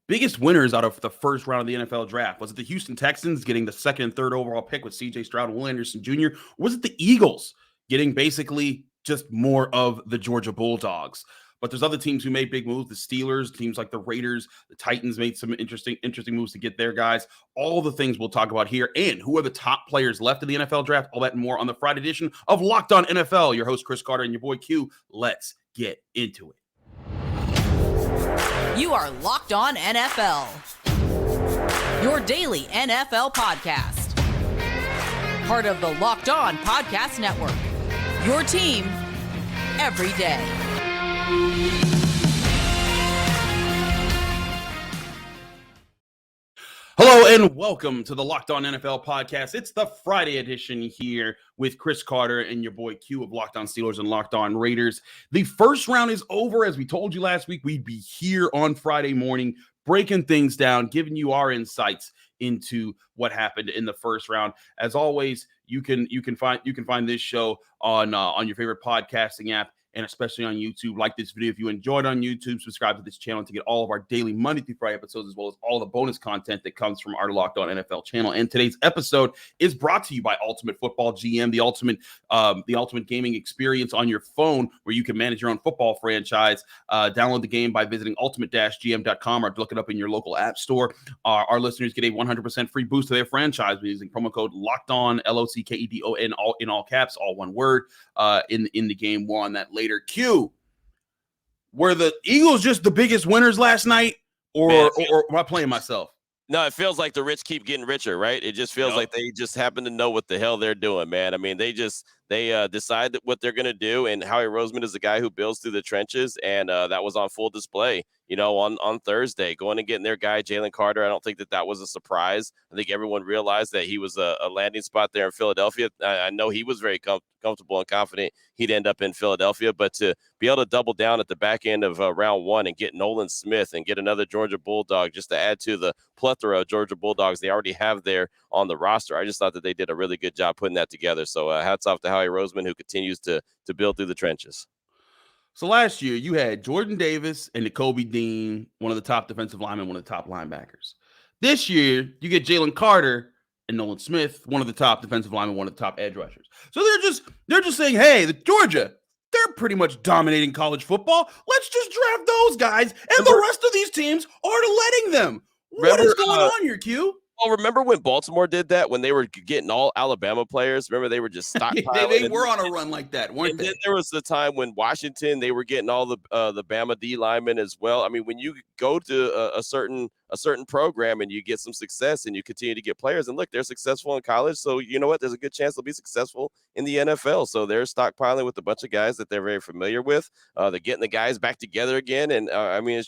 Biggest winners out of the first round of the NFL draft? Was it the Houston Texans getting the second and third overall pick with CJ Stroud and Will Anderson Jr.? Or was it the Eagles getting basically just more of the Georgia Bulldogs? But there's other teams who made big moves. The Steelers, teams like the Raiders, the Titans made some interesting moves to get their guys. All the things we'll talk about here, and who are the top players left in the NFL draft. All that and more on the Friday edition of Locked On NFL. Your host Chris Carter and your boy Q. Let's get into it. You are Locked On NFL, your daily NFL podcast. Part of the Locked On Podcast Network, your team every day. Hello and welcome to the Locked On NFL podcast. It's the Friday edition here with Chris Carter and your boy Q of Locked On Steelers and Locked On Raiders. The first round is over. As we told you last week, we'd be here on Friday morning breaking things down, giving you our insights into what happened in the first round. As always, you can find this show on your favorite podcasting app, and especially on YouTube. Like this video if you enjoyed on YouTube. Subscribe to this channel to get all of our daily Monday through Friday episodes, as well as all the bonus content that comes from our Locked On NFL channel. And today's episode is brought to you by Ultimate Football GM, the ultimate gaming experience on your phone, where you can manage your own football franchise. Download the game by visiting ultimate-gm.com or look it up in your local app store. Our listeners get a 100% free boost to their franchise using promo code LOCKEDON, LOCKEDON, in all caps, all one word, in the game. More on that later. Q, were the Eagles just the biggest winners last night, or am I playing myself? No, it feels like the rich keep getting richer, right? It just feels like they just happen to know what the hell they're doing, man. I mean, they decide what they're going to do, and Howie Roseman is the guy who builds through the trenches, and that was on full display, on Thursday, going and getting their guy, Jalen Carter. I don't think that was a surprise. I think everyone realized that he was a landing spot there in Philadelphia. I know he was very comfortable and confident he'd end up in Philadelphia, but to be able to double down at the back end of round one and get Nolan Smith and get another Georgia Bulldog just to add to the plethora of Georgia Bulldogs they already have there on the roster, I just thought that they did a really good job putting that together. So hats off to Howie Roseman, who continues to build through the trenches. So last year, you had Jordan Davis and Nakobe Dean, one of the top defensive linemen, one of the top linebackers. This year, you get Jalen Carter and Nolan Smith, one of the top defensive linemen, one of the top edge rushers. So they're just saying, hey, the Georgia, they're pretty much dominating college football. Let's just draft those guys, and the rest of these teams are letting them. What is going on here, Q? Well, remember when Baltimore did that, when they were getting all Alabama players? Remember, they were just stockpiling. They were on a run like that, weren't they? And then there was the time when Washington, they were getting all the Bama D linemen as well. I mean, when you go to a certain program and you get some success and you continue to get players, and look, they're successful in college, so you know what? There's a good chance they'll be successful in the NFL. So they're stockpiling with a bunch of guys that they're very familiar with. They're getting the guys back together again, and I mean,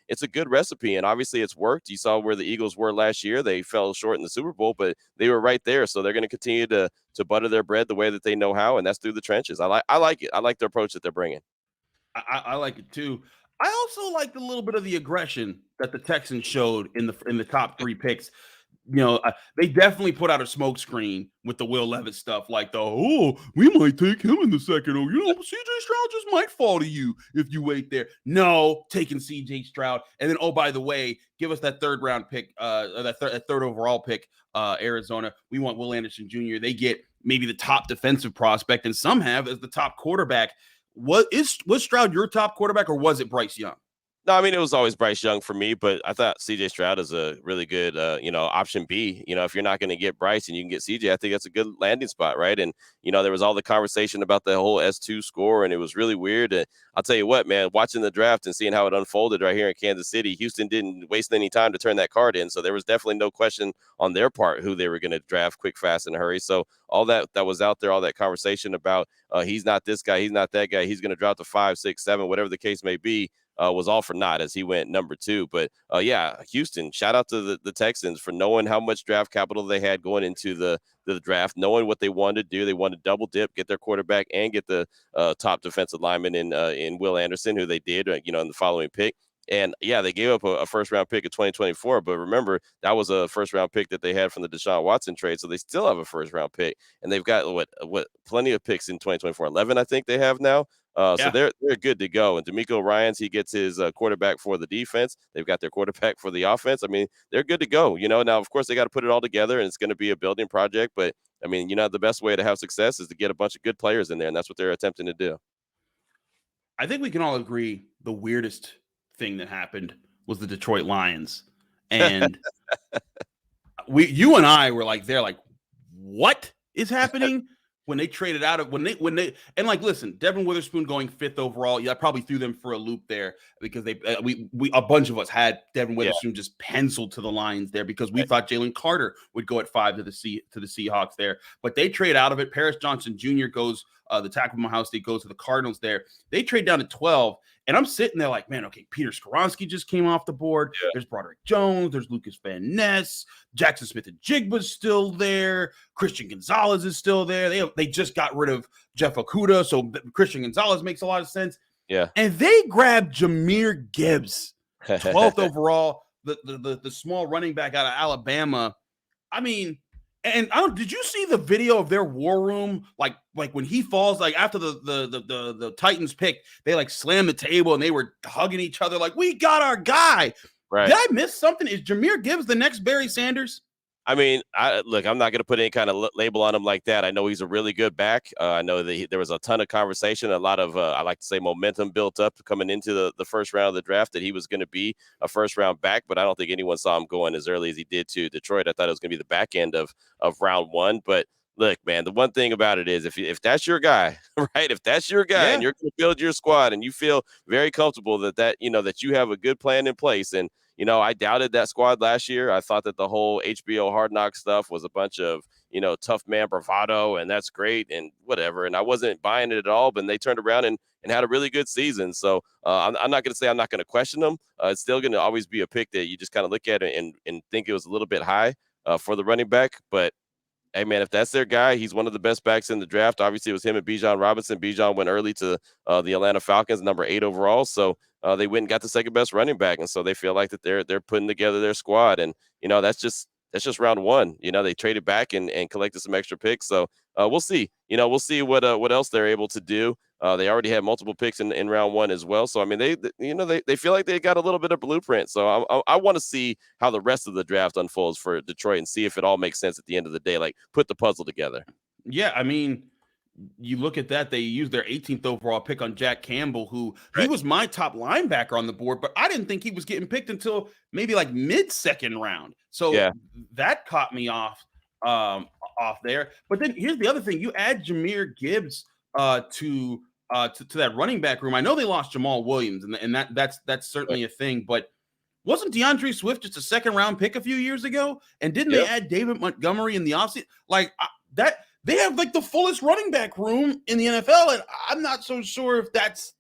it's a good recipe, and obviously it's worked. You saw where the Eagles were last year; they fell short in the Super Bowl, but they were right there. So they're going to continue to butter their bread the way that they know how, and that's through the trenches. I like it. I like the approach that they're bringing. I like it too. I also liked a little bit of the aggression that the Texans showed in the top three picks. They definitely put out a smoke screen with the Will Levis stuff, like we might take him in the second. Or, CJ Stroud just might fall to you if you wait there. No, taking CJ Stroud. And then, oh, by the way, give us that third round pick, that third overall pick, Arizona. We want Will Anderson Jr. They get maybe the top defensive prospect, and some have as the top quarterback. Was Stroud your top quarterback, or was it Bryce Young? No, I mean, it was always Bryce Young for me, but I thought CJ Stroud is a really good, option B. If you're not going to get Bryce and you can get CJ, I think that's a good landing spot, right? And, there was all the conversation about the whole S2 score, and it was really weird. And I'll tell you what, man, watching the draft and seeing how it unfolded right here in Kansas City, Houston didn't waste any time to turn that card in. So there was definitely no question on their part who they were going to draft quick, fast, in a hurry. So all that was out there, all that conversation about he's not this guy, he's not that guy, he's going to drop to 5, 6, 7, whatever the case may be. Was all for naught as he went number 2. But Houston, shout out to the Texans for knowing how much draft capital they had going into the draft, knowing what they wanted to do. They wanted to double dip, get their quarterback and get the top defensive lineman in Will Anderson, who they did, in the following pick. And they gave up a first round pick in 2024. But remember, that was a first round pick that they had from the Deshaun Watson trade. So they still have a first round pick, and they've got what plenty of picks in 2024. 11, I think they have now. So they're good to go. And D'Amico Ryans, he gets his quarterback for the defense. They've got their quarterback for the offense. I mean, they're good to go. Now, of course, they got to put it all together, and it's going to be a building project. But, I mean, the best way to have success is to get a bunch of good players in there, and that's what they're attempting to do. I think we can all agree the weirdest thing that happened was the Detroit Lions. And you and I were like, what is happening? When they traded out of when they and listen, Devin Witherspoon going 5th overall. Yeah, I probably threw them for a loop there because we a bunch of us had Devin Witherspoon just penciled to the Lions there because we thought Jalen Carter would go at 5 to the Seahawks there. But they trade out of it. Paris Johnson Jr. goes the tackle from Ohio State goes to the Cardinals there. They trade down to 12. And I'm sitting there like, man, okay, Peter Skoronski just came off the board. Yeah. There's Broderick Jones. There's Lucas Van Ness. Jaxon Smith-Njigba's still there. Christian Gonzalez is still there. They just got rid of Jeff Okudah, so Christian Gonzalez makes a lot of sense. Yeah. And they grabbed Jahmyr Gibbs, 12th overall, the small running back out of Alabama. I mean, and did you see the video of their war room? Like when he falls, like after the Titans pick, they slam the table and they were hugging each other like, we got our guy. Right. Did I miss something? Is Jahmyr Gibbs the next Barry Sanders? I mean, I'm not going to put any kind of label on him like that. I know he's a really good back. I know that there was a ton of conversation, a lot of, I like to say, momentum built up coming into the first round of the draft that he was going to be a first-round back, but I don't think anyone saw him going as early as he did to Detroit. I thought it was going to be the back end of round 1, but look, man, the one thing about it is if that's your guy, right, if that's your guy and you're going to build your squad and you feel very comfortable that you have a good plan in place, and I doubted that squad last year. I thought that the whole HBO Hard Knocks stuff was a bunch of, tough man bravado, and that's great and whatever. And I wasn't buying it at all, but they turned around and had a really good season. So I'm not going to say I'm not going to question them. It's still going to always be a pick that you just kind of look at it and think it was a little bit high for the running back. But hey, man, if that's their guy, he's one of the best backs in the draft. Obviously, it was him and Bijan Robinson. Bijan went early to the Atlanta Falcons, number 8 overall. So they went and got the second best running back, and so they feel like that they're putting together their squad. And that's just round 1. They traded back and collected some extra picks. So we'll see. We'll see what else they're able to do. They already had multiple picks in round 1 as well. So I mean, they feel like they got a little bit of blueprint. So I want to see how the rest of the draft unfolds for Detroit and see if it all makes sense at the end of the day. Like, put the puzzle together. Yeah, I mean, you look at that, they used their 18th overall pick on Jack Campbell, who he was my top linebacker on the board, but I didn't think he was getting picked until maybe mid-second round. So that caught me off there. But then here's the other thing. You add Jahmyr Gibbs to that running back room. I know they lost Jamal Williams, and that's certainly a thing, but wasn't DeAndre Swift just a second-round pick a few years ago? And didn't they add David Montgomery in the offseason? They have the fullest running back room in the NFL, and I'm not so sure if that's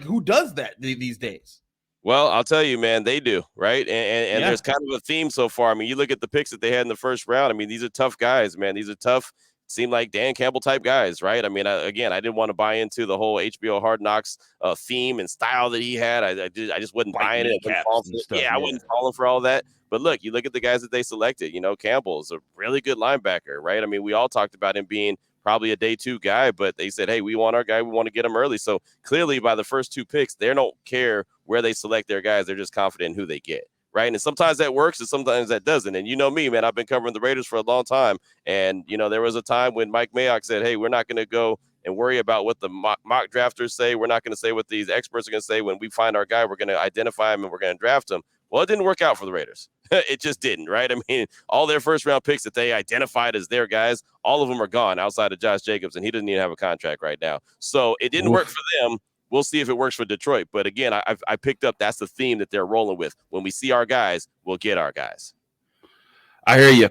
who does that these days. Well, I'll tell you, man, they do, right? And there's kind of a theme so far. I mean, you look at the picks that they had in the first round. I mean, these are tough guys, man. These are tough, seem like Dan Campbell type guys, right? I mean, I didn't want to buy into the whole HBO Hard Knocks theme and style that he had. I just wasn't buying it. I wasn't falling for all that. But look, you look at the guys that they selected. Campbell's a really good linebacker, right? I mean, we all talked about him being probably a day 2 guy, but they said, hey, we want our guy. We want to get him early. So clearly by the first 2 picks, they don't care where they select their guys. They're just confident in who they get, right? And sometimes that works and sometimes that doesn't. And you know me, man, I've been covering the Raiders for a long time. And, there was a time when Mike Mayock said, hey, we're not going to go and worry about what the mock drafters say. We're not going to say what these experts are going to say. When we find our guy, we're going to identify him and we're going to draft him. Well, it didn't work out for the Raiders. It just didn't, right? I mean, all their first-round picks that they identified as their guys, all of them are gone outside of Josh Jacobs, and he doesn't even have a contract right now. So it didn't work for them. We'll see if it works for Detroit. But, again, I picked up that's the theme that they're rolling with. When we see our guys, we'll get our guys. I hear you.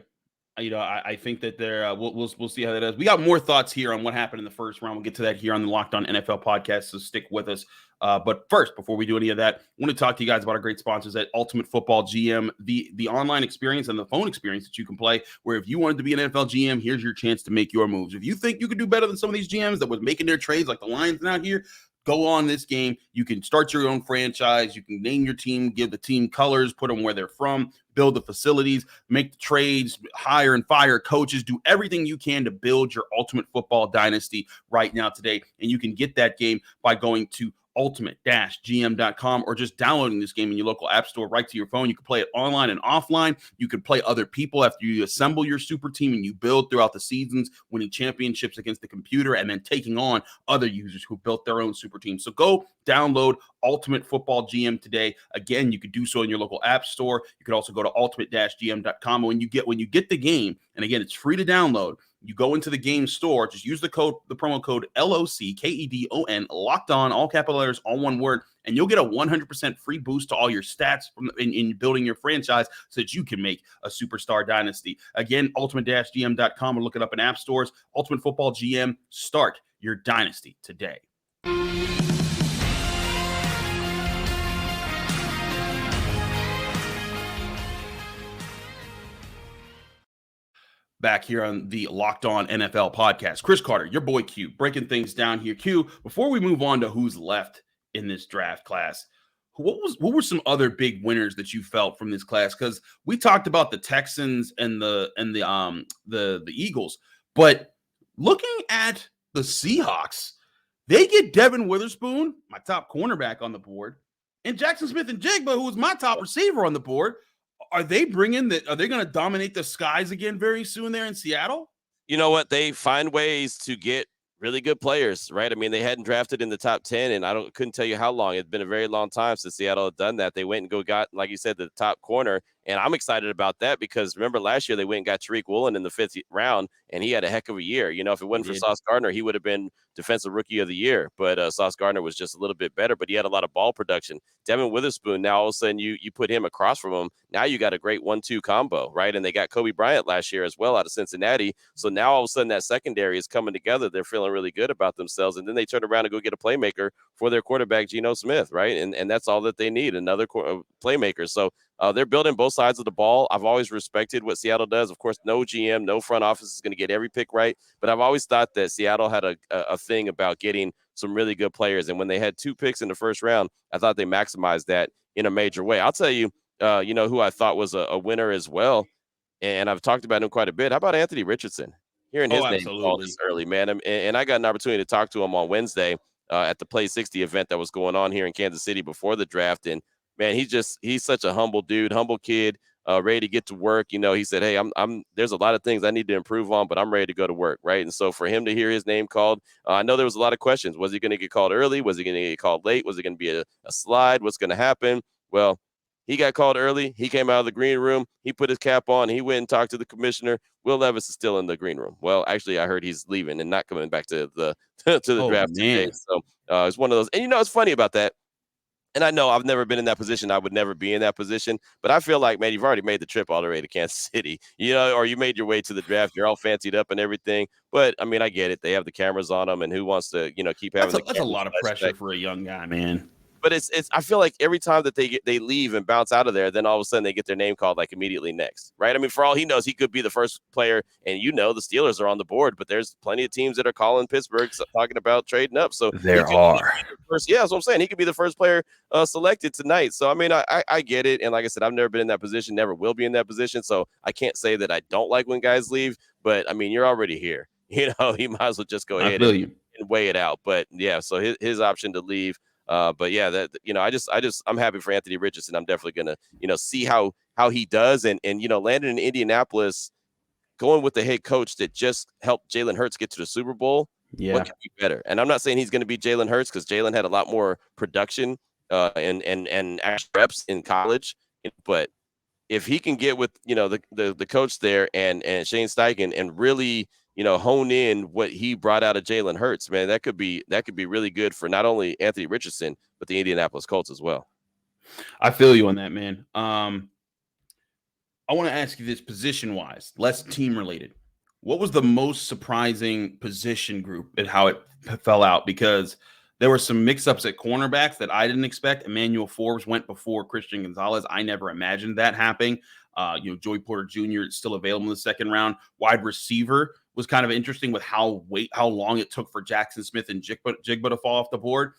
I think that we'll see how that is. We got more thoughts here on what happened in the first round. We'll get to that here on the Locked On NFL podcast, so stick with us. But first, before we do any of that, I want to talk to you guys about our great sponsors at Ultimate Football GM, the online experience and the phone experience that you can play, where if you wanted to be an NFL GM, here's your chance to make your moves. If you think you could do better than some of these GMs that was making their trades like the Lions out here, go on this game. You can start your own franchise. You can name your team, give the team colors, put them where they're from, build the facilities, make the trades, hire and fire coaches, do everything you can to build your ultimate football dynasty right now today. And you can get that game by going to ultimate-gm.com or just downloading this game in your local app store right to your phone. You can play it online and offline. You can play other people after you assemble your super team and you build throughout the seasons, winning championships against the computer and then taking on other users who built their own super team. So go download Ultimate Football GM today. Again, you could do so in your local app store. You could also go to ultimate-gm.com. When you get the game, and again, it's free to download, you go into the game store, just use the promo code LOCKEDON, locked on, all capital letters, all one word, and you'll get a 100% free boost to all your stats in building your franchise so that you can make a superstar dynasty. Again, ultimate-gm.com or look it up in app stores. Ultimate Football GM, start your dynasty today. Back here on the Locked On NFL podcast. Chris Carter, your boy Q, breaking things down here. Q, before we move on to who's left in this draft class, what were some other big winners that you felt from this class? Because we talked about the Texans and the Eagles, but looking at the Seahawks, they get Devin Witherspoon, my top cornerback on the board, and Jaxon Smith-Njigba, who was my top receiver on the board. Are they going to dominate the skies again very soon there in Seattle? You know what? They find ways to get really good players, right? I mean, they hadn't drafted in the top 10, and couldn't tell you how long. It's been a very long time since Seattle had done that. They went and got, like you said, the top corner, and I'm excited about that because remember last year they went and got Tariq Woolen in the 5th round, and he had a heck of a year. You know, if it wasn't for Sauce Gardner, he would have been Defensive Rookie of the Year, but Sauce Gardner was just a little bit better, but he had a lot of ball production. Devin Witherspoon, now all of a sudden you put him across from him. Now you got a great 1-2 combo, right? And they got Kobe Bryant last year as well out of Cincinnati. So now all of a sudden that secondary is coming together. They're feeling really good about themselves. And then they turn around and go get a playmaker for their quarterback, Geno Smith, right? And that's all that they need, another playmaker. So they're building both sides of the ball. I've always respected what Seattle does. Of course, no GM, no front office is going to get every pick right. But I've always thought that Seattle had a thing about getting some really good players. And when they had 2 picks in the first round, I thought they maximized that in a major way. I'll tell you, who I thought was a winner as well. And I've talked about him quite a bit. How about Anthony Richardson? Hearing his name called this early, man. And I got an opportunity to talk to him on Wednesday at the Play 60 event that was going on here in Kansas City before the draft. And man, he's such a humble dude, humble kid, ready to get to work. You know, he said, hey, there's a lot of things I need to improve on, but I'm ready to go to work. Right. And so for him to hear his name called, I know there was a lot of questions. Was he going to get called early? Was he going to get called late? Was it going to be a slide? What's going to happen? Well, he got called early. He came out of the green room. He put his cap on. He went and talked to the commissioner. Will Levis is still in the green room. Well, actually, I heard he's leaving and not coming back to the draft today. So it's one of those. And you know, it's funny about that. And I know I've never been in that position. I would never be in that position. But I feel like, man, you've already made the trip all the way to Kansas City, or you made your way to the draft. You're all fancied up and everything. But, I mean, I get it. They have the cameras on them. And who wants to, keep having that's a lot of pressure for a young guy, man. But it's I feel like every time that they leave and bounce out of there, then all of a sudden they get their name called like immediately next, right? I mean, for all he knows, he could be the first player, and the Steelers are on the board, but there's plenty of teams that are calling Pittsburgh talking about trading up. So there are. Yeah, that's what I'm saying. He could be the first player selected tonight. So I mean, I get it, and like I said, I've never been in that position, never will be in that position. So I can't say that I don't like when guys leave, but I mean, you're already here. He might as well just go ahead and weigh it out. But yeah, so his option to leave. But yeah, I'm happy for Anthony Richardson. I'm definitely gonna, see how he does, and landing in Indianapolis, going with the head coach that just helped Jalen Hurts get to the Super Bowl. Yeah, what could be better? And I'm not saying he's going to be Jalen Hurts because Jalen had a lot more production and actual reps in college, but if he can get with the coach there and Shane Steichen and really hone in what he brought out of Jalen Hurts, man, that could be really good for not only Anthony Richardson, but the Indianapolis Colts as well. I feel you on that, man. I want to ask you this position-wise, less team-related. What was the most surprising position group and how it fell out? Because there were some mix-ups at cornerbacks that I didn't expect. Emmanuel Forbes went before Christian Gonzalez. I never imagined that happening. Joey Porter Jr. is still available in the second round. Wide receiver was kind of interesting with how long it took for Jaxon Smith-Njigba to fall off the board.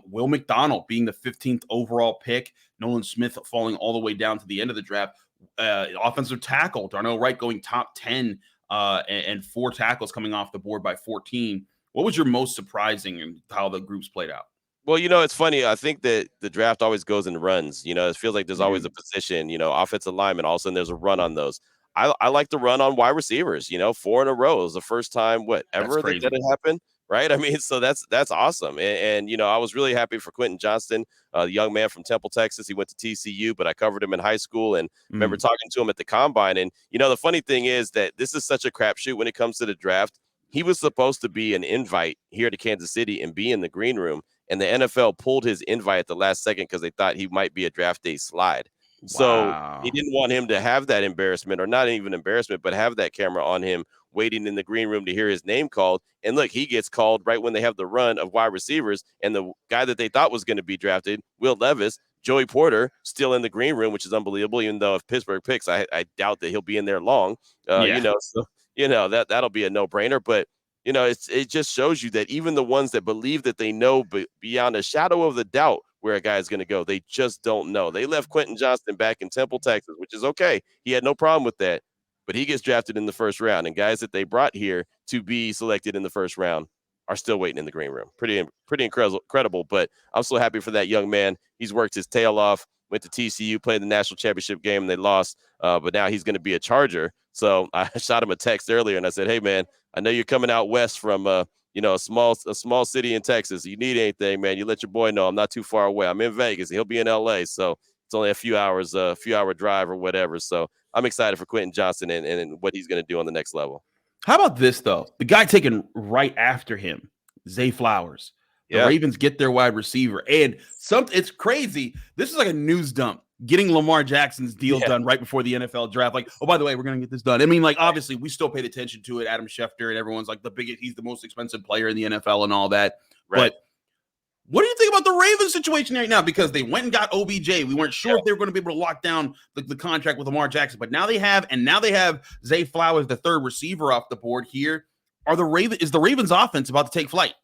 Will McDonald being the 15th overall pick, Nolan Smith falling all the way down to the end of the draft. Offensive tackle, Darnell Wright going top 10 and 4 tackles coming off the board by 14. What was your most surprising in how the groups played out? Well, it's funny. I think that the draft always goes in runs. It feels like there's always a position, offensive lineman. All of a sudden, there's a run on those. I like the run on wide receivers. 4 in a row is the first time ever that had happened, right? I mean, so that's awesome. And I was really happy for Quentin Johnston, the young man from Temple, Texas. He went to TCU, but I covered him in high school and remember talking to him at the combine. And the funny thing is that this is such a crapshoot when it comes to the draft. He was supposed to be an invite here to Kansas City and be in the green room. And the NFL pulled his invite at the last second because they thought he might be a draft day slide. Wow. So he didn't want him to have that embarrassment, or not even embarrassment, but have that camera on him waiting in the green room to hear his name called. And look, he gets called right when they have the run of wide receivers. And the guy that they thought was going to be drafted, Will Levis, Joey Porter, still in the green room, which is unbelievable, even though if Pittsburgh picks, I doubt that he'll be in there long. So that'll be a no-brainer. But it just shows you that even the ones that believe that they know beyond a shadow of the doubt where a guy is going to go, they just don't know. They left Quentin Johnston back in Temple, Texas, which is okay. He had no problem with that, but he gets drafted in the first round. And guys that they brought here to be selected in the first round are still waiting in the green room. Pretty incredible. But I'm so happy for that young man. He's worked his tail off, went to TCU, played the national championship game, and they lost. But now he's going to be a Charger. So I shot him a text earlier, and I said, hey, man, I know you're coming out west from, a small city in Texas. You need anything, man, you let your boy know. I'm not too far away. I'm in Vegas. He'll be in LA. So it's only a few hour drive or whatever. So I'm excited for Quentin Johnston and what he's going to do on the next level. How about this, though? The guy taken right after him, Zay Flowers. The Ravens get their wide receiver. And it's crazy. This is like a news dump. Getting Lamar Jackson's deal done right before the NFL draft. Like, oh, by the way, we're going to get this done. I mean, like, obviously, we still paid attention to it. Adam Schefter and everyone's like he's the most expensive player in the NFL and all that. Right. But what do you think about the Ravens situation right now? Because they went and got OBJ. We weren't sure if they were going to be able to lock down the contract with Lamar Jackson. But now they have Zay Flowers, the third receiver off the board here. Is the Ravens offense about to take flight?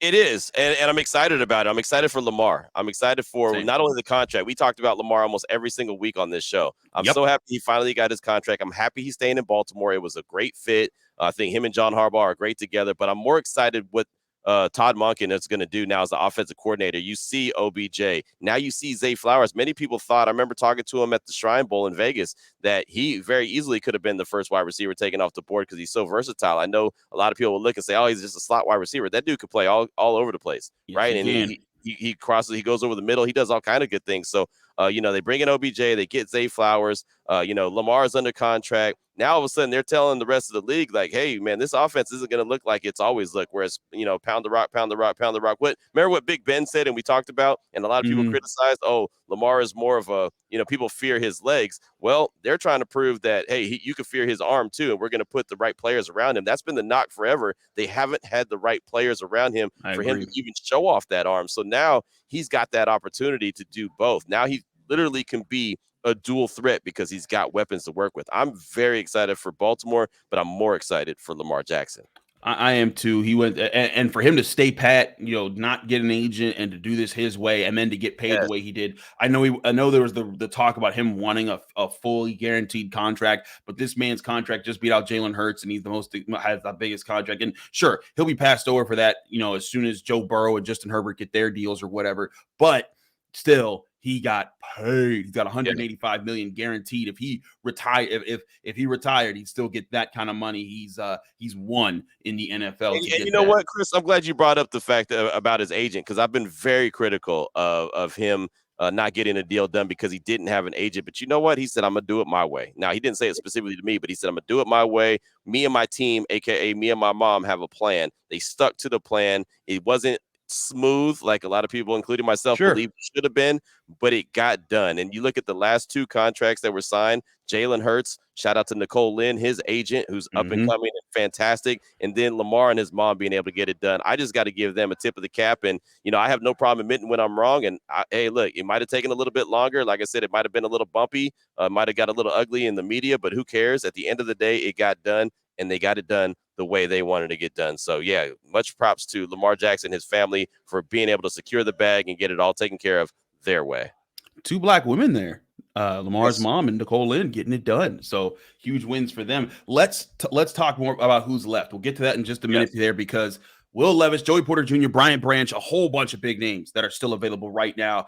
It is, and I'm excited about it. I'm excited for Lamar. I'm excited for not only the contract. We talked about Lamar almost every single week on this show. I'm so happy he finally got his contract. I'm happy he's staying in Baltimore. It was a great fit. I think him and John Harbaugh are great together, but I'm more excited what Todd Monken is going to do now as the offensive coordinator. You see OBJ. Now you see Zay Flowers. Many people thought, I remember talking to him at the Shrine Bowl in Vegas, that he very easily could have been the first wide receiver taken off the board because he's so versatile. I know a lot of people will look and say, oh, he's just a slot wide receiver. That dude could play all over the place, right? And he crosses, he goes over the middle. He does all kind of good things. So, they bring in OBJ, they get Zay Flowers. Lamar's under contract. Now all of a sudden they're telling the rest of the league, like, hey, man, this offense isn't going to look like it's always looked, whereas, pound the rock, pound the rock, pound the rock. Remember what Big Ben said and we talked about, and a lot of people criticized, oh, Lamar is more of a, people fear his legs. Well, they're trying to prove that, hey, you can fear his arm too, and we're going to put the right players around him. That's been the knock forever. They haven't had the right players around him him to even show off that arm. So now he's got that opportunity to do both. Now he literally can be a dual threat because he's got weapons to work with. I'm very excited for Baltimore, but I'm more excited for Lamar Jackson. I am too. He went and for him to stay pat, not get an agent and to do this his way and then to get paid the way he did. I know there was the talk about him wanting a fully guaranteed contract, but this man's contract just beat out Jalen Hurts and he's has the biggest contract. And sure, he'll be passed over for that, as soon as Joe Burrow and Justin Herbert get their deals or whatever. But still, he got paid. He's got $185 million guaranteed. If he retired, if he retired, he'd still get that kind of money. He's won in the NFL. And you know what, Chris? I'm glad you brought up the fact about his agent, because I've been very critical of him not getting a deal done because he didn't have an agent. But you know what? He said, I'm going to do it my way. Now, he didn't say it specifically to me, but he said, I'm going to do it my way. Me and my team, a.k.a. me and my mom, have a plan. They stuck to the plan. It wasn't smooth like a lot of people, including myself, believe it should have been, but it got done. And you look at the last two contracts that were signed, Jalen Hurts, shout out to Nicole Lynn, his agent, who's up and coming and fantastic, and then Lamar and his mom being able to get it done. I just got to give them a tip of the cap. And I have no problem admitting when I'm wrong. And hey, look, it might have taken a little bit longer. Like I said, it might have been a little bumpy, might have got a little ugly in the media, but who cares? At the end of the day, it got done. and they got it done the way they wanted to get done. So, yeah, much props to Lamar Jackson and his family for being able to secure the bag and get it all taken care of their way. 2 black women there. Lamar's Yes. mom and Nicole Lynn getting it done. So huge wins for them. Let's talk more about who's left. We'll get to that in just a minute there, because Will Levis, Joey Porter Jr., Bryant Branch, a whole bunch of big names that are still available right now,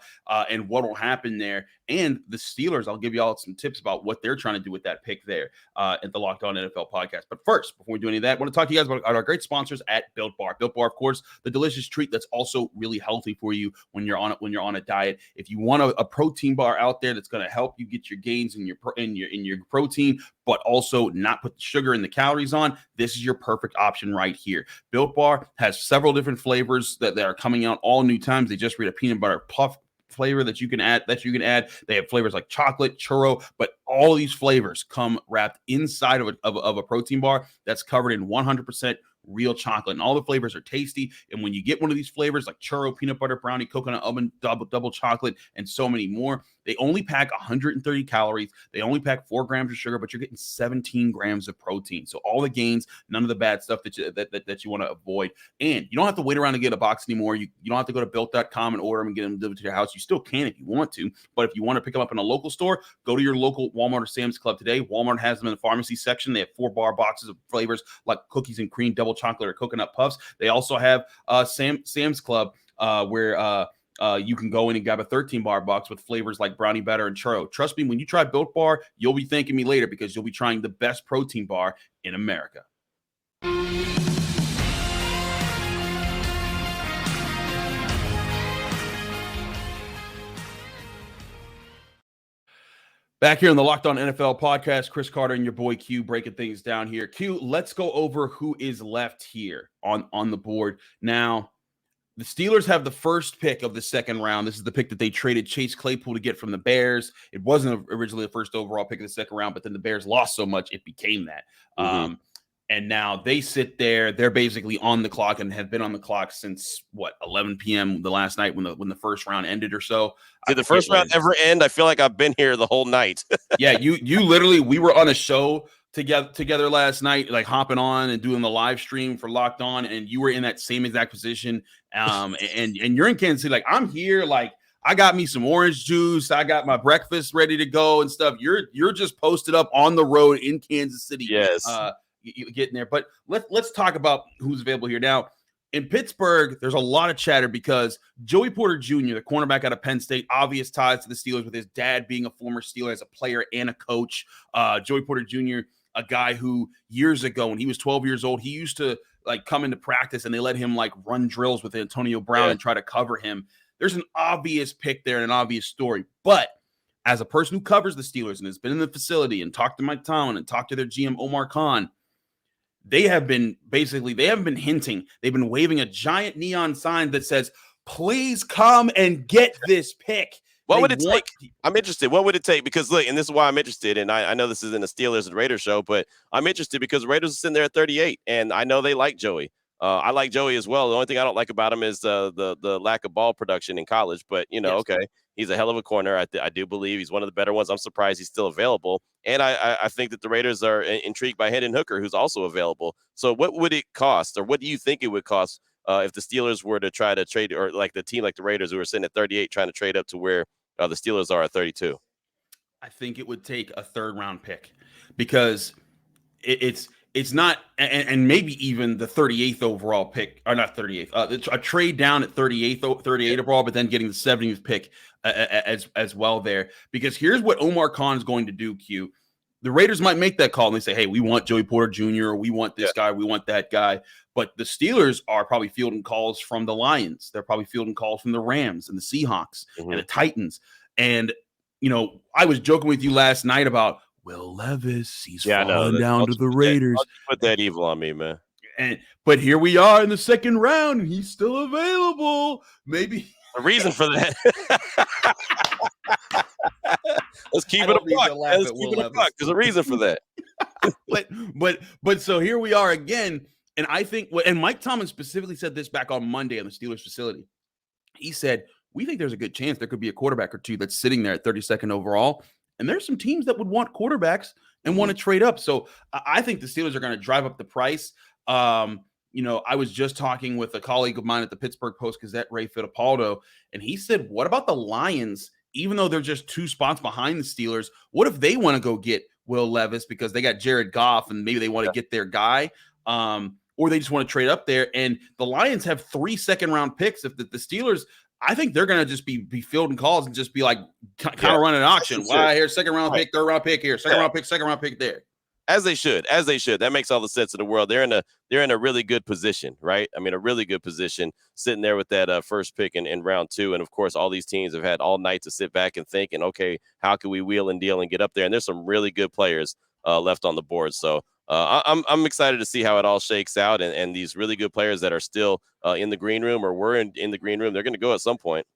and what will happen there. And the Steelers, I'll give you all some tips about what they're trying to do with that pick there at the Locked On NFL podcast. But first, before we do any of that, I want to talk to you guys about our great sponsors at Built Bar. Built Bar, of course, the delicious treat that's also really healthy for you when you're on a diet. If you want a protein bar out there that's going to help you get your gains in your protein, but also not put the sugar and the calories on, this is your perfect option right here. Built Bar has several different flavors that are coming out all new times. They just read a peanut butter puff flavor that you can add. They have flavors like chocolate, churro, but all these flavors come wrapped inside of a protein bar that's covered in 100% real chocolate, and all the flavors are tasty. And when you get one of these flavors like churro, peanut butter brownie, coconut almond, double chocolate, and so many more, they only pack 130 calories. They only pack 4 grams of sugar, but you're getting 17 grams of protein. So all the gains, none of the bad stuff that you want to avoid. And you don't have to wait around to get a box anymore. You don't have to go to built.com and order them and get them delivered to your house. You still can if you want to, but if you want to pick them up in a local store, go to your local Walmart or Sam's Club today. Walmart has them in the pharmacy section. They have 4-bar boxes of flavors like cookies and cream, double chocolate, or coconut puffs. They also have Sam's Club where you can go in and grab a 13-bar box with flavors like brownie batter and churro. Trust me, when you try Built Bar, you'll be thanking me later, because you'll be trying the best protein bar in America. Back here on the Locked On NFL podcast, Chris Carter and your boy Q breaking things down here. Q, let's go over who is left here on the board. Now, the Steelers have the first pick of the second round. This is the pick that they traded Chase Claypool to get from the Bears. It wasn't originally the first overall pick of the second round, but then the Bears lost so much, it became that. Mm-hmm. And now they sit there. They're basically on the clock and have been on the clock since 11 p.m. the last night when the first round ended or so. Did the first round ever end? I feel like I've been here the whole night. Yeah, you literally, we were on a show together last night, like hopping on and doing the live stream for Locked On, and you were in that same exact position. And you're in Kansas City. Like, I'm here, like, I got me some orange juice. I got my breakfast ready to go and stuff. You're just posted up on the road in Kansas City. Yes. Getting there. But let's talk about who's available here now. In Pittsburgh, there's a lot of chatter because Joey Porter Jr., the cornerback out of Penn State, obvious ties to the Steelers with his dad being a former Steeler as a player and a coach. Joey Porter Jr., a guy who years ago, when he was 12 years old, he used to like come into practice and they let him like run drills with Antonio Brown and try to cover him. There's an obvious pick there and an obvious story. But as a person who covers the Steelers and has been in the facility and talked to Mike Tomlin and talked to their GM Omar Khan, they haven't been hinting. They've been waving a giant neon sign that says, please come and get this pick. What would it take? I'm interested. What would it take? Because look, and this is why I'm interested. And I know this isn't a Steelers and Raiders show, but I'm interested because the Raiders are sitting there at 38, and I know they like Joey. I like Joey as well. The only thing I don't like about him is the lack of ball production in college. But okay, he's a hell of a corner. I do believe he's one of the better ones. I'm surprised he's still available. And I think that the Raiders are intrigued by Hendon Hooker, who's also available. So what would it cost, or what do you think it would cost if the Steelers were to try to trade, or like the team like the Raiders who are sitting at 38 trying to trade up to where the Steelers are at 32? I think it would take a 3rd round pick because it's not, and maybe even the 38th overall pick, or not 38th, a trade down at 38 overall, but then getting the 70th pick as well there. Because here's what Omar Khan is going to do, Q. The Raiders might make that call and they say, hey, we want Joey Porter Jr., or we want this guy, we want that guy. But the Steelers are probably fielding calls from the Lions. They're probably fielding calls from the Rams and the Seahawks and the Titans. And, I was joking with you last night about Will Levis. He's falling down to the Raiders. Put that evil on me, man. But here we are in the 2nd round, and he's still available. Maybe a reason for that. Let's keep it a buck. Let's keep it a buck. There's a reason for that. but so here we are again, and I think, and Mike Tomlin specifically said this back on Monday on the Steelers facility. He said, we think there's a good chance there could be a quarterback or two that's sitting there at 32nd overall. And there's some teams that would want quarterbacks and want to trade up. So I think the Steelers are going to drive up the price. I was just talking with a colleague of mine at the Pittsburgh Post-Gazette, Ray Fittipaldo, and he said, what about the Lions? Even though they're just 2 spots behind the Steelers, what if they want to go get Will Levis because they got Jared Goff and maybe they want to get their guy, or they just want to trade up there? And the Lions have 3 second-round picks. If the Steelers, I think they're going to just be fielding calls and just be like kind of running an auction. Why here, second-round pick, third-round pick here, second-round pick there. As they should. That makes all the sense in the world. They're in a really good position, right? I mean, a really good position sitting there with that first pick in round 2. And of course, all these teams have had all night to sit back and think, and okay, how can we wheel and deal and get up there? And there's some really good players left on the board. So I'm excited to see how it all shakes out. And these really good players that are still in the green room or were in the green room, they're going to go at some point.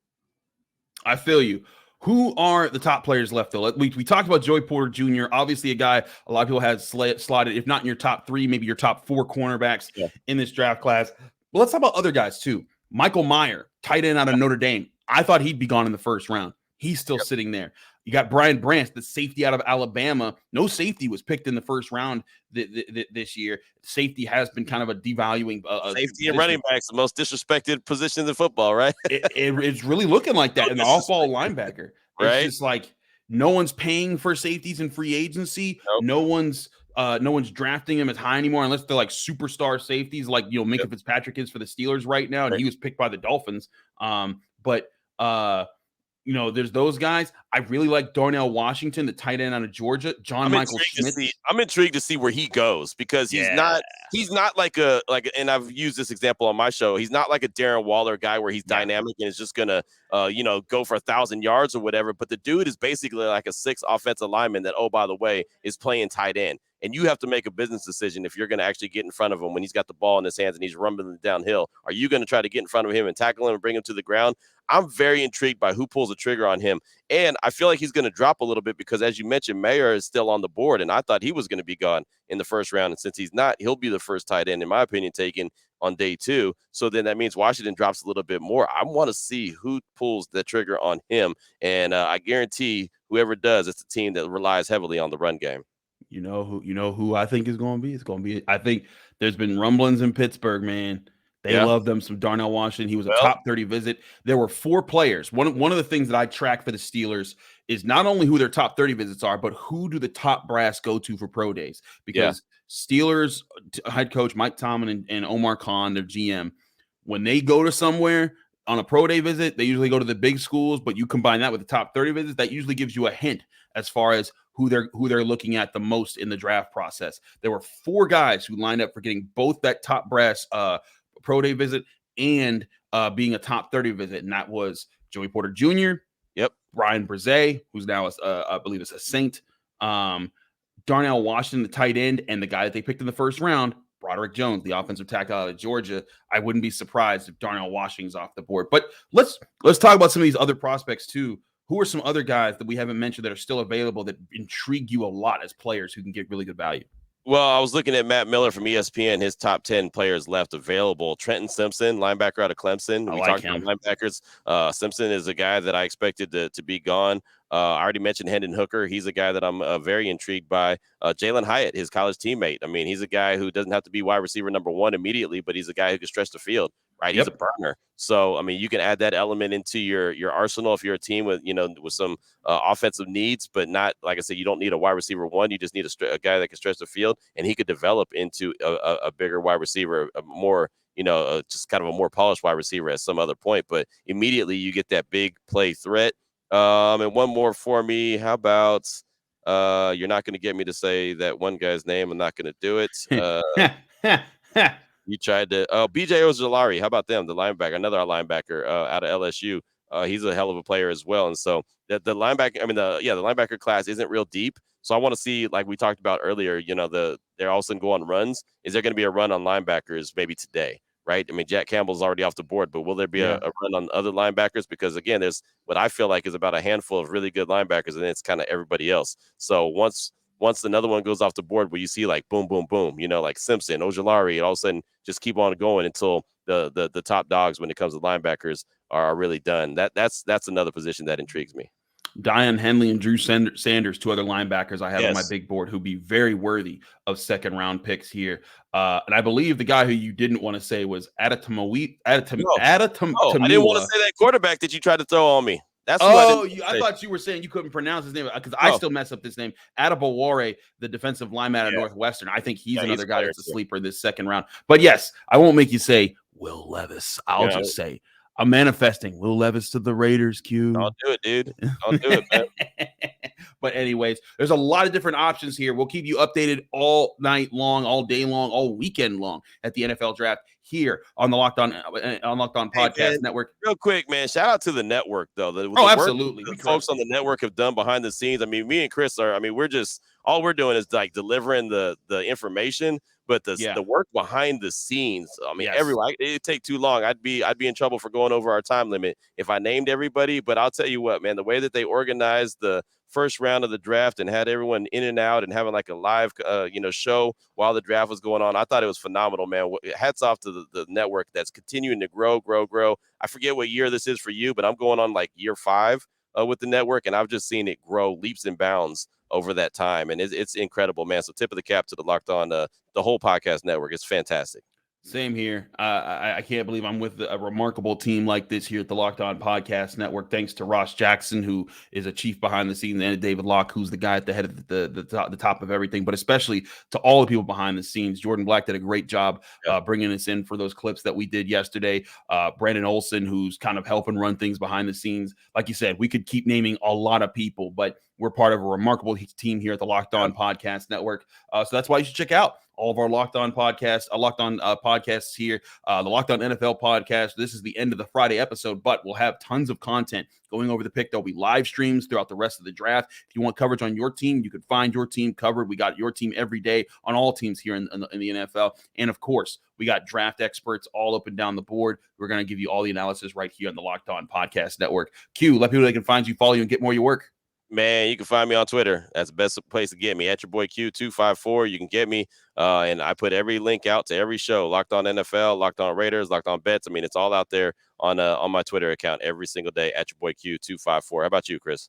I feel you. Who are the top players left, though? We talked about Joey Porter Jr., obviously a guy a lot of people had slotted, if not in your top 3, maybe your top 4 cornerbacks in this draft class. But let's talk about other guys, too. Michael Mayer, tight end out of Notre Dame. I thought he'd be gone in the first round. He's still sitting there. You got Brian Branch, the safety out of Alabama. No safety was picked in the first round this year. Safety has been kind of a devaluing. Safety and running backs, the most disrespected positions in football, right? It's really looking like that. And the off-ball linebacker. Right? It's just like no one's paying for safeties in free agency. Nope. No one's drafting them as high anymore unless they're like superstar safeties like Minka Fitzpatrick is for the Steelers right now, and he was picked by the Dolphins. There's those guys. I really like Darnell Washington, the tight end out of Georgia. Michael Schmidt. I'm intrigued to see where he goes because he's not like and I've used this example on my show. He's not like a Darren Waller guy where he's dynamic and is just gonna go for 1,000 yards or whatever. But the dude is basically like a 6 offensive lineman that, oh, by the way, is playing tight end. And you have to make a business decision if you're going to actually get in front of him when he's got the ball in his hands and he's rumbling downhill. Are you going to try to get in front of him and tackle him and bring him to the ground? I'm very intrigued by who pulls the trigger on him. And I feel like he's going to drop a little bit because, as you mentioned, Mayer is still on the board. And I thought he was going to be gone in the first round. And since he's not, he'll be the first tight end, in my opinion, taken on day 2. So then that means Washington drops a little bit more. I want to see who pulls the trigger on him. And I guarantee whoever does, it's a team that relies heavily on the run game. You know who I think is going to be? It's going to be, I think there's been rumblings in Pittsburgh, man. They love them some Darnell Washington. He was a top 30 visit. There were 4 players. One of the things that I track for the Steelers is not only who their top 30 visits are, but who do the top brass go to for pro days? Because Steelers head coach Mike Tomlin and Omar Khan, their GM, when they go to somewhere on a pro day visit, they usually go to the big schools, but you combine that with the top 30 visits, that usually gives you a hint as far as who they're looking at the most in the draft process. There were 4 guys who lined up for getting both that top brass pro day visit and being a top 30 visit, and that was Joey Porter Jr., Brian Brzee, who's now I believe is a Saint, Darnell Washington, the tight end, and the guy that they picked in the first round, Broderick Jones, the offensive tackle out of Georgia. I wouldn't be surprised if Darnell Washington's off the board. But let's talk about some of these other prospects too. Who are some other guys that we haven't mentioned that are still available that intrigue you a lot as players who can get really good value? Well, I was looking at Matt Miller from ESPN, his top 10 players left available. Trenton Simpson, linebacker out of Clemson. We talked about linebackers. Simpson is a guy that I expected to be gone. I already mentioned Hendon Hooker. He's a guy that I'm very intrigued by. Jalen Hyatt, his college teammate. I mean, he's a guy who doesn't have to be wide receiver number 1 immediately, but he's a guy who can stretch the field, right? He's a burner. So, I mean, you can add that element into your arsenal if you're a team with some offensive needs, but not, like I said, you don't need a wide receiver 1. You just need a guy that can stretch the field, and he could develop into a bigger wide receiver, a more, just kind of a more polished wide receiver at some other point. But immediately you get that big play threat. And one more for me. How about you're not going to get me to say that one guy's name. I'm not going to do it. You tried to BJ Ojolari. How about them? The linebacker, another linebacker out of LSU. He's a hell of a player as well. And so the linebacker, the linebacker class isn't real deep. So I want to see, like we talked about earlier, they're all of a sudden go on runs. Is there going to be a run on linebackers maybe today? Right. I mean, Jack Campbell's already off the board, but will there be a run on other linebackers? Because again, there's what I feel like is about a handful of really good linebackers, and it's kind of everybody else. So once another one goes off the board, where you see like boom, boom, boom, like Simpson, Ojolari, and all of a sudden just keep on going until the top dogs when it comes to linebackers are really done. That's another position that intrigues me. Dion Henley and Drew Sanders, two other linebackers I have on my Yes. big board who'd be very worthy of second-round picks here. And I believe the guy who you didn't want to say was Adetomiwa. I didn't want to say that quarterback that you tried to throw on me. That's who I thought you were saying you couldn't pronounce his name because I still mess up this name. Adebawore, the defensive lineman at Northwestern. I think he's another guy that's a sleeper in this second round. But yes, I won't make you say Will Levis. I'll just say I'm manifesting Will Levis to the Raiders, Q. I'll do it, dude. I'll do it, man. But anyways, there's a lot of different options here. We'll keep you updated all night long, all day long, all weekend long at the NFL draft here on the Locked On Podcast Network. Real quick, man, shout out to the network though. The absolutely. The folks on the network have done behind the scenes. I mean, me and Chris we're just all we're doing is like delivering the information, but the work behind the scenes. I mean, everyone, it'd take too long. I'd be in trouble for going over our time limit if I named everybody. But I'll tell you what, man, the way that they organized the first round of the draft and had everyone in and out and having like a live show while the draft was going on, I thought it was phenomenal, man. Hats off to the network that's continuing to grow. I forget what year this is for you, but I'm going on like year 5 with the network, and I've just seen it grow leaps and bounds over that time, and it's incredible, man. So tip of the cap to the Locked On, the whole podcast network. It's fantastic. Same here. I can't believe I'm with a remarkable team like this here at the Locked On Podcast Network. Thanks to Ross Jackson, who is a chief behind the scenes, and David Locke, who's the guy at the head of the top of everything. But especially to all the people behind the scenes. Jordan Black did a great job bringing us in for those clips that we did yesterday. Brandon Olson, who's kind of helping run things behind the scenes. Like you said, we could keep naming a lot of people, but we're part of a remarkable team here at the Locked On Podcast Network. So that's why you should check out all of our Locked On podcasts, podcasts here, the Locked On NFL podcast. This is the end of the Friday episode, but we'll have tons of content going over the pick. There'll be live streams throughout the rest of the draft. If you want coverage on your team, you can find your team covered. We got your team every day on all teams here in the NFL. And of course, we got draft experts all up and down the board. We're going to give you all the analysis right here on the Locked On Podcast Network. Q, let people know they can find you, follow you, and get more of your work. Man, you can find me on Twitter. That's the best place to get me. At your boy Q254. You can get me. And I put every link out to every show. Locked On NFL, Locked On Raiders, Locked On Bets. I mean, it's all out there on my Twitter account every single day. At your boy Q254. How about you, Chris?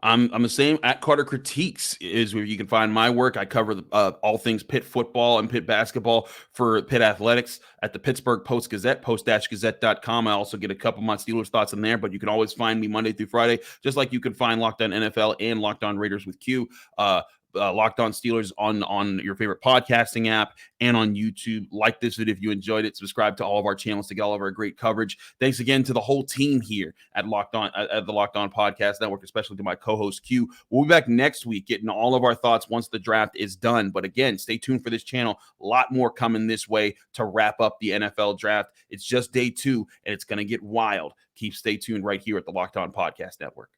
I'm the same. At Carter Critiques is where you can find my work. I cover all things Pitt football and Pitt basketball for Pitt Athletics at the Pittsburgh Post-Gazette, post-gazette.com. I also get a couple of my Steelers thoughts in there, but you can always find me Monday through Friday, just like you can find Locked On NFL and Locked On Raiders with Q. Locked On Steelers on your favorite podcasting app and on YouTube. Like this video if you enjoyed it. Subscribe to all of our channels to get all of our great coverage. Thanks again to the whole team here at Locked On at the Locked On Podcast Network, especially to my co-host Q. We'll be back next week getting all of our thoughts once the draft is done. But again, stay tuned for this channel. A lot more coming this way to wrap up the NFL draft. It's just day 2 and it's going to get wild. Stay tuned right here at the Locked On Podcast Network.